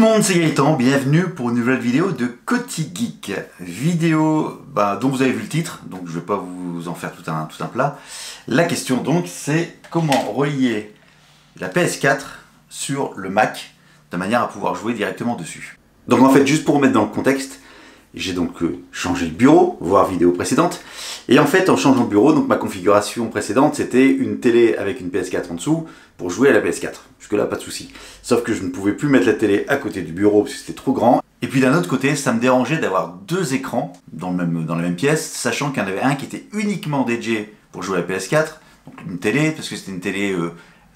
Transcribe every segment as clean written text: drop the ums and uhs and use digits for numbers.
le monde, c'est Gaëtan, bienvenue pour une nouvelle vidéo de Coty Geek. Vidéo dont vous avez vu le titre, donc je ne vais pas vous en faire tout un plat. La question donc c'est comment relier la PS4 sur le Mac de manière à pouvoir jouer directement dessus. Donc en fait, juste pour remettre dans le contexte, j'ai donc changé le bureau, voir vidéo précédente. Et en fait, en changeant de bureau, donc ma configuration précédente, c'était une télé avec une PS4 en dessous pour jouer à la PS4. Jusque-là, pas de souci. Sauf que je ne pouvais plus mettre la télé à côté du bureau parce que c'était trop grand. Et puis d'un autre côté, ça me dérangeait d'avoir deux écrans dans la même pièce, sachant qu'il y en avait un qui était uniquement dédié pour jouer à la PS4, donc une télé, parce que c'était une télé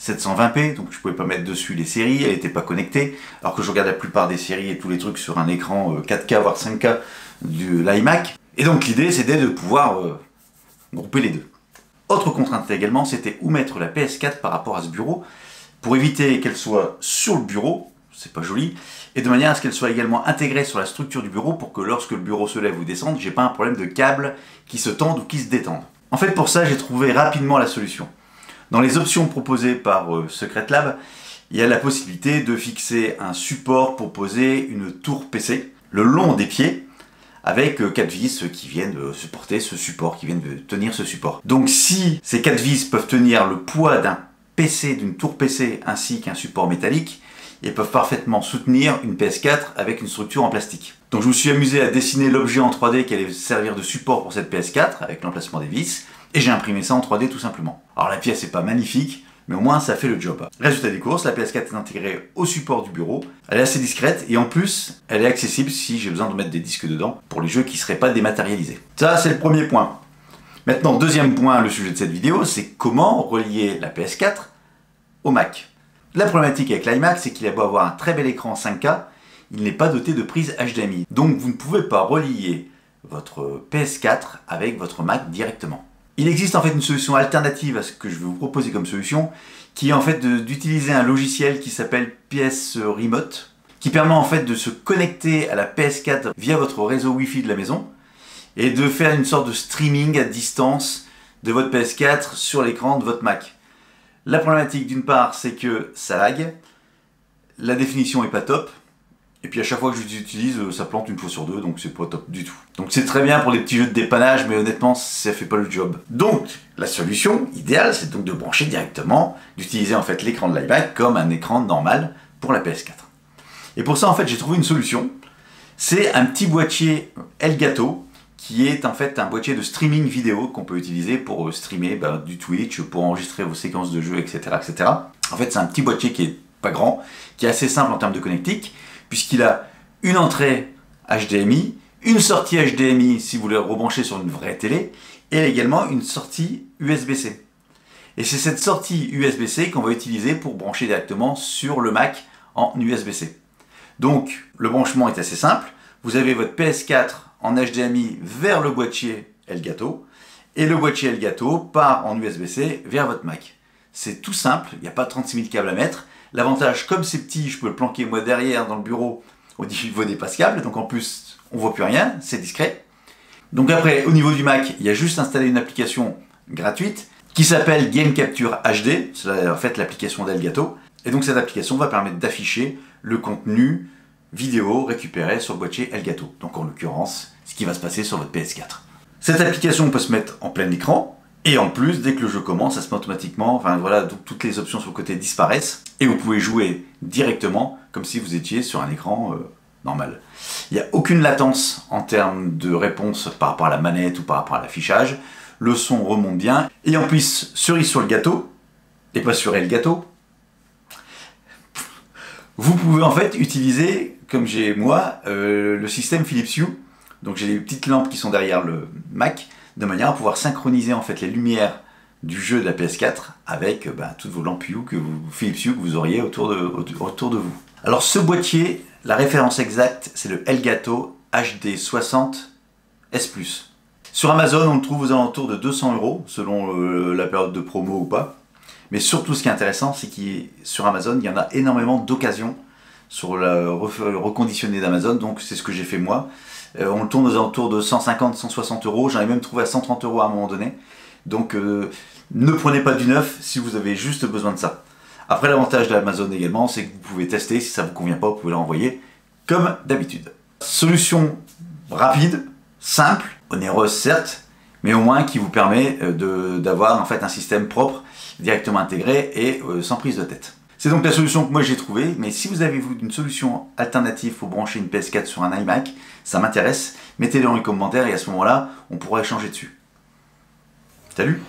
720p, donc je pouvais pas mettre dessus les séries, elle n'était pas connectée, alors que je regarde la plupart des séries et tous les trucs sur un écran 4K voire 5K de l'iMac. Et donc l'idée c'était de pouvoir grouper les deux. Autre contrainte également, c'était où mettre la PS4 par rapport à ce bureau, pour éviter qu'elle soit sur le bureau, c'est pas joli, et de manière à ce qu'elle soit également intégrée sur la structure du bureau pour que lorsque le bureau se lève ou descende, j'ai pas un problème de câbles qui se tendent ou qui se détendent. En fait pour ça j'ai trouvé rapidement la solution. Dans les options proposées par Secretlab, il y a la possibilité de fixer un support pour poser une tour PC le long des pieds avec 4 vis qui viennent supporter ce support, qui viennent tenir ce support. Donc si ces 4 vis peuvent tenir le poids d'un PC, d'une tour PC ainsi qu'un support métallique, ils peuvent parfaitement soutenir une PS4 avec une structure en plastique. Donc je me suis amusé à dessiner l'objet en 3D qui allait servir de support pour cette PS4 avec l'emplacement des vis. Et j'ai imprimé ça en 3D tout simplement. Alors la pièce n'est pas magnifique, mais au moins ça fait le job. Résultat des courses, la PS4 est intégrée au support du bureau. Elle est assez discrète et en plus, elle est accessible si j'ai besoin de mettre des disques dedans pour les jeux qui ne seraient pas dématérialisés. Ça, c'est le premier point. Maintenant, deuxième point, le sujet de cette vidéo, c'est comment relier la PS4 au Mac. La problématique avec l'iMac, c'est qu'il a beau avoir un très bel écran 5K, il n'est pas doté de prise HDMI. Donc vous ne pouvez pas relier votre PS4 avec votre Mac directement. Il existe en fait une solution alternative à ce que je vais vous proposer comme solution, qui est en fait d'utiliser un logiciel qui s'appelle PS Remote, qui permet en fait de se connecter à la PS4 via votre réseau Wi-Fi de la maison, et de faire une sorte de streaming à distance de votre PS4 sur l'écran de votre Mac. La problématique d'une part, c'est que ça lag, la définition est pas top, et puis à chaque fois que je l'utilise, ça plante une fois sur deux, donc c'est pas top du tout. Donc c'est très bien pour les petits jeux de dépannage, mais honnêtement, ça fait pas le job. Donc, la solution idéale, c'est donc de brancher directement, d'utiliser en fait l'écran de l'iMac comme un écran normal pour la PS4. Et pour ça, en fait, j'ai trouvé une solution. C'est un petit boîtier Elgato, qui est en fait un boîtier de streaming vidéo qu'on peut utiliser pour streamer du Twitch, pour enregistrer vos séquences de jeux, etc. etc. En fait, c'est un petit boîtier qui est pas grand, qui est assez simple en termes de connectique, puisqu'il a une entrée HDMI, une sortie HDMI si vous voulez rebrancher sur une vraie télé, et également une sortie USB-C. Et c'est cette sortie USB-C qu'on va utiliser pour brancher directement sur le Mac en USB-C. Donc le branchement est assez simple, vous avez votre PS4 en HDMI vers le boîtier Elgato, et le boîtier Elgato part en USB-C vers votre Mac. C'est tout simple, il n'y a pas 36 000 câbles à mettre. L'avantage, comme c'est petit, je peux le planquer moi derrière dans le bureau au niveau des passes-câbles, donc en plus on voit plus rien, c'est discret. Donc après, au niveau du Mac, il y a juste installé une application gratuite qui s'appelle Game Capture HD, c'est en fait l'application d'Elgato, et donc cette application va permettre d'afficher le contenu vidéo récupéré sur le boîtier Elgato, donc en l'occurrence, ce qui va se passer sur votre PS4. Cette application peut se mettre en plein écran, et en plus, dès que le jeu commence, ça se met automatiquement, enfin voilà, donc toutes les options sur le côté disparaissent, et vous pouvez jouer directement, comme si vous étiez sur un écran normal. Il n'y a aucune latence en termes de réponse par rapport à la manette ou par rapport à l'affichage, le son remonte bien, et en plus, cerise sur le gâteau, et pas sur Elgato, vous pouvez en fait utiliser, comme j'ai moi, le système Philips Hue, donc j'ai des petites lampes qui sont derrière le Mac, de manière à pouvoir synchroniser en fait les lumières du jeu de la PS4 avec toutes vos lampes Hue Philips Hue que vous auriez autour de vous. Alors ce boîtier, la référence exacte, c'est le Elgato HD60S+. Sur Amazon, on le trouve aux alentours de 200 €, selon la période de promo ou pas. Mais surtout, ce qui est intéressant, c'est que sur Amazon, il y en a énormément d'occasions sur le reconditionné d'Amazon, donc c'est ce que j'ai fait moi. On le tourne aux alentours de 150-160 €, j'en ai même trouvé à 130 € à un moment donné. Donc ne prenez pas du neuf si vous avez juste besoin de ça. Après, l'avantage d'Amazon également, c'est que vous pouvez tester. Si ça ne vous convient pas, vous pouvez la renvoyer comme d'habitude. Solution rapide, simple, onéreuse certes, mais au moins qui vous permet d'avoir en fait un système propre, directement intégré et sans prise de tête. C'est donc la solution que moi j'ai trouvée, mais si vous avez une solution alternative pour brancher une PS4 sur un iMac, ça m'intéresse, mettez-le dans les commentaires et à ce moment-là, on pourra échanger dessus. Salut!